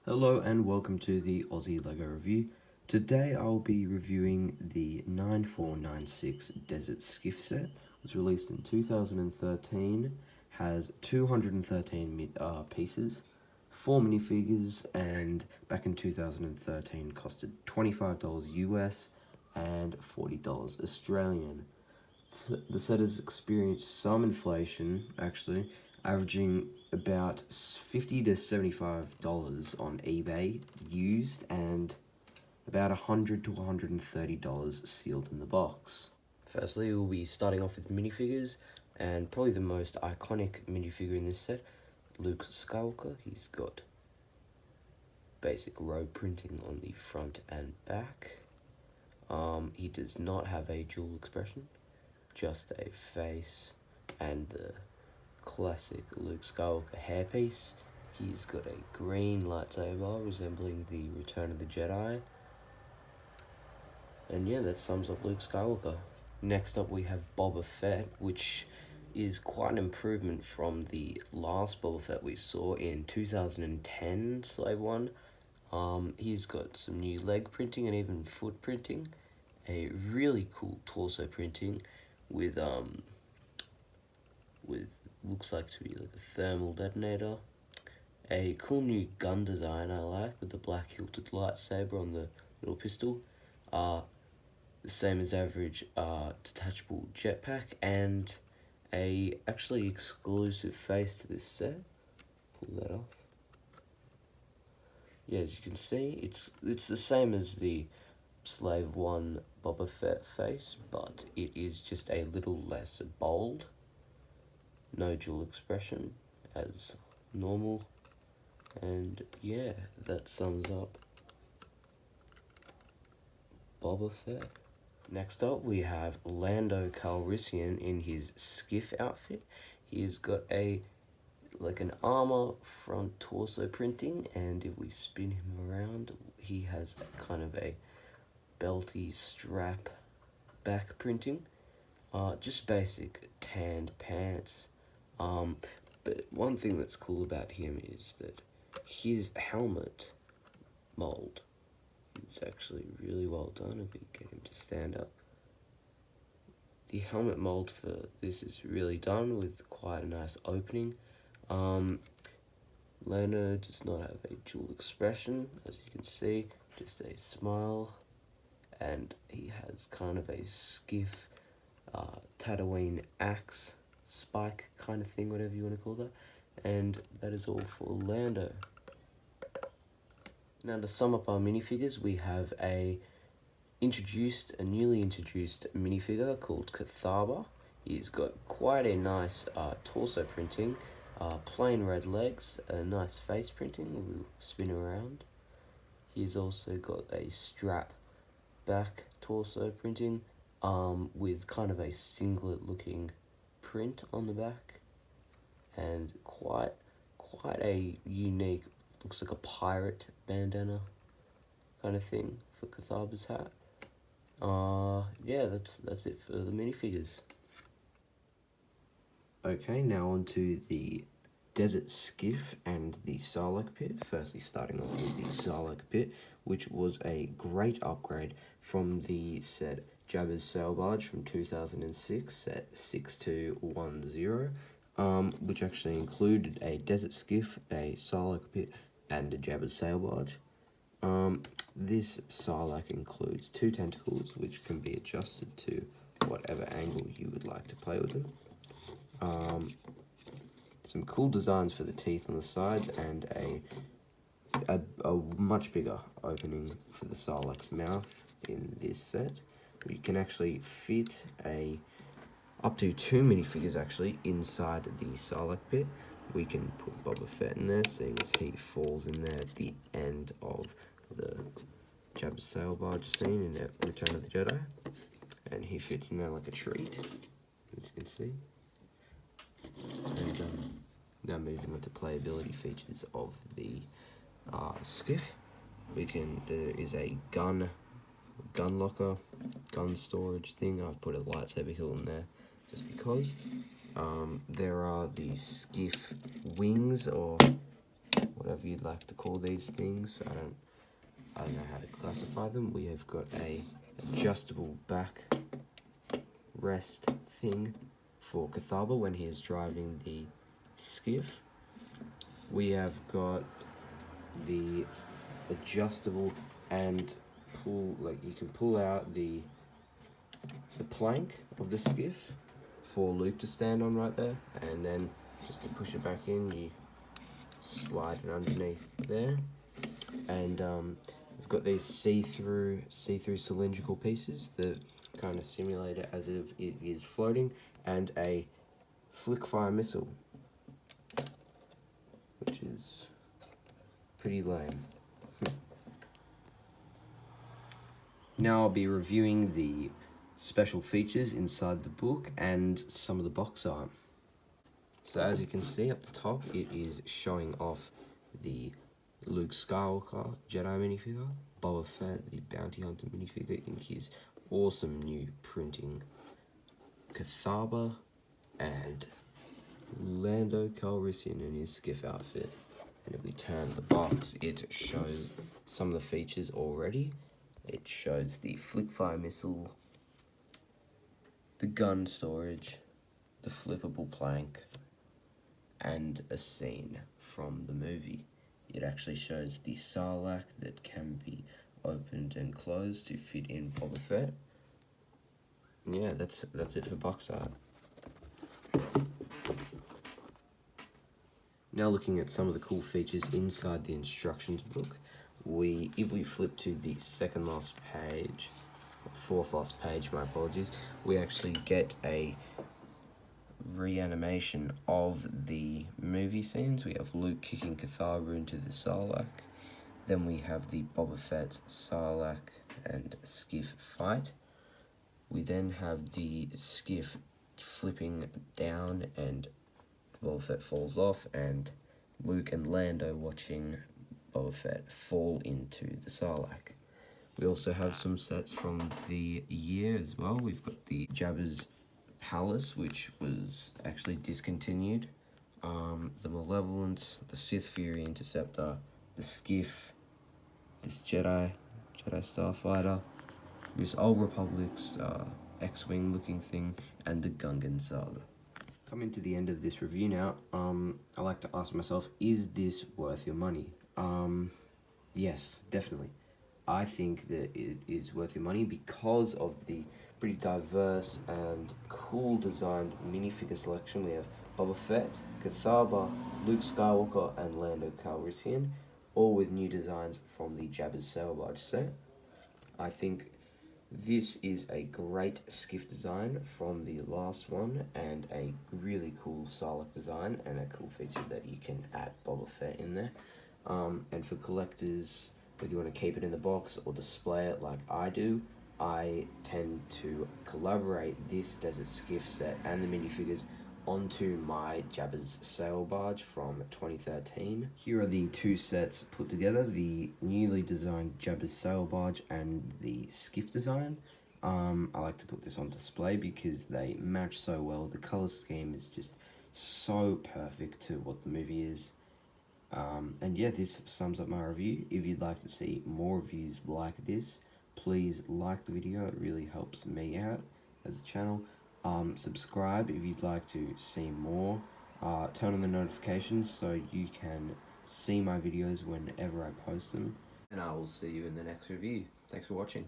Hello and welcome to the Aussie LEGO review. Today I'll be reviewing the 9496 Desert Skiff set. It was released in 2013, has 213 pieces, 4 minifigures, and back in 2013 costed $25 US and $40 Australian. The set has experienced some inflation, actually, averaging about $50 to $75 on eBay used and about $100 to $130 sealed in the box. Firstly, we'll be starting off with minifigures, and probably the most iconic minifigure in this set, Luke Skywalker. He's got basic robe printing on the front and back. He does not have a dual expression, just a face and the classic Luke Skywalker hairpiece. He's got a green lightsaber resembling the Return of the Jedi. And yeah, that sums up Luke Skywalker. Next up we have Boba Fett, which is quite an improvement from the last Boba Fett we saw in 2010 Slave 1. He's got some new leg printing and even foot printing. A really cool torso printing with looks like to be like a thermal detonator. A cool new gun design I like, with the black hilted lightsaber on the little pistol. The same as average detachable jetpack, and a actually exclusive face to this set. Pull that off. Yeah, as you can see, it's the same as the Slave 1 Boba Fett face, but it is just a little less bold. No dual expression as normal, and yeah, that sums up Boba Fett. Next up we have Lando Calrissian in his Skiff outfit. He's got like an armor front torso printing, and if we spin him around, he has kind of a belty strap back printing. Just basic tanned pants. But one thing that's cool about him is that his helmet mold is actually really well done. If we get him to stand up, the helmet mold for this is really done with quite a nice opening. Lando does not have a dual expression, as you can see, just a smile, and he has kind of a Skiff Tatooine axe spike kind of thing, whatever you want to call that. And that is all for Lando. Now, to sum up our minifigures, we have a newly introduced minifigure called Cathaba. He's got quite a nice torso printing, plain red legs, a nice face printing. We'll spin around. He's also got a strap back torso printing, with kind of a singlet looking print on the back, and quite a unique, looks like a pirate bandana kind of thing for Cathaba's hat. Yeah, that's it for the minifigures. Okay, now on to the Desert Skiff and the Sarlacc pit. Firstly, starting off with the Sarlacc pit, which was a great upgrade from the set Jabba's Sail Barge from 2006, set 6210, which actually included a Desert Skiff, a Sarlacc pit, and a Jabba's Sail Barge. This Sarlacc includes 2 tentacles, which can be adjusted to whatever angle you would like to play with them. Some cool designs for the teeth on the sides, and a much bigger opening for the Sarlacc's mouth in this set. You can actually fit up to 2 minifigures actually inside the Sarlacc pit. We can put Boba Fett in there, seeing as he falls in there at the end of the Jabba's Sail Barge scene in Return of the Jedi, and he fits in there like a treat, as you can see. And now moving on to playability features of the Skiff, there is a gun locker, gun storage thing. I've put a lightsaber hill in there just because. There are the Skiff wings, or whatever you'd like to call these things. I don't know how to classify them. We have got a adjustable back rest thing for Cathaba when he is driving the Skiff. We have got the adjustable and pull, like you can pull out the plank of the Skiff for Luke to stand on right there, and then just to push it back in, you slide it underneath there. And we've got these see-through cylindrical pieces that kind of simulate it as if it is floating, and a flick fire missile, which is pretty lame. Now I'll be reviewing the special features inside the book and some of the box art. So as you can see up the top, it is showing off the Luke Skywalker Jedi minifigure, Boba Fett the Bounty Hunter minifigure in his awesome new printing, Cathaba, and Lando Calrissian in his Skiff outfit. And if we turn the box, it shows some of the features already. It shows the flickfire missile, the gun storage, the flippable plank, and a scene from the movie. It actually shows the sarlacc that can be opened and closed to fit in Boba Fett. Yeah, that's it for box art. Now looking at some of the cool features inside the instructions book, if we flip to the second last page, fourth last page, my apologies, we actually get a reanimation of the movie scenes. We have Luke kicking Cathaba into the sarlacc. Then we have the Boba Fett's sarlacc and Skiff fight. We then have the Skiff flipping down and Boba Fett falls off, and Luke and Lando watching Boba Fett fall into the sarlacc. We also have some sets from the year as well. We've got the Jabba's Palace, which was actually discontinued. The Malevolence, the Sith Fury Interceptor, the Skiff, this Jedi Starfighter, this Old Republic's X-Wing looking thing, and the Gungan Sub. Coming to the end of this review now, I like to ask myself, is this worth your money? Yes, definitely. I think that it is worth your money because of the pretty diverse and cool designed minifigure selection. We have Boba Fett, Cathaba, Luke Skywalker, and Lando Calrissian, all with new designs from the Jabba's Sail Barge set. I think this is a great Skiff design from the last one, and a really cool Sarlacc design, and a cool feature that you can add Boba Fett in there. And for collectors, whether you want to keep it in the box or display it like I do, I tend to collaborate this Desert Skiff set and the minifigures onto my Jabba's Sail Barge from 2013. Here are the two sets put together, the newly designed Jabba's Sail Barge and the Skiff design. I like to put this on display because they match so well. The color scheme is just so perfect to what the movie is. And yeah, this sums up my review. If you'd like to see more reviews like this, please like the video. It really helps me out as a channel. Subscribe if you'd like to see more. Turn on the notifications so you can see my videos whenever I post them. And I will see you in the next review. Thanks for watching.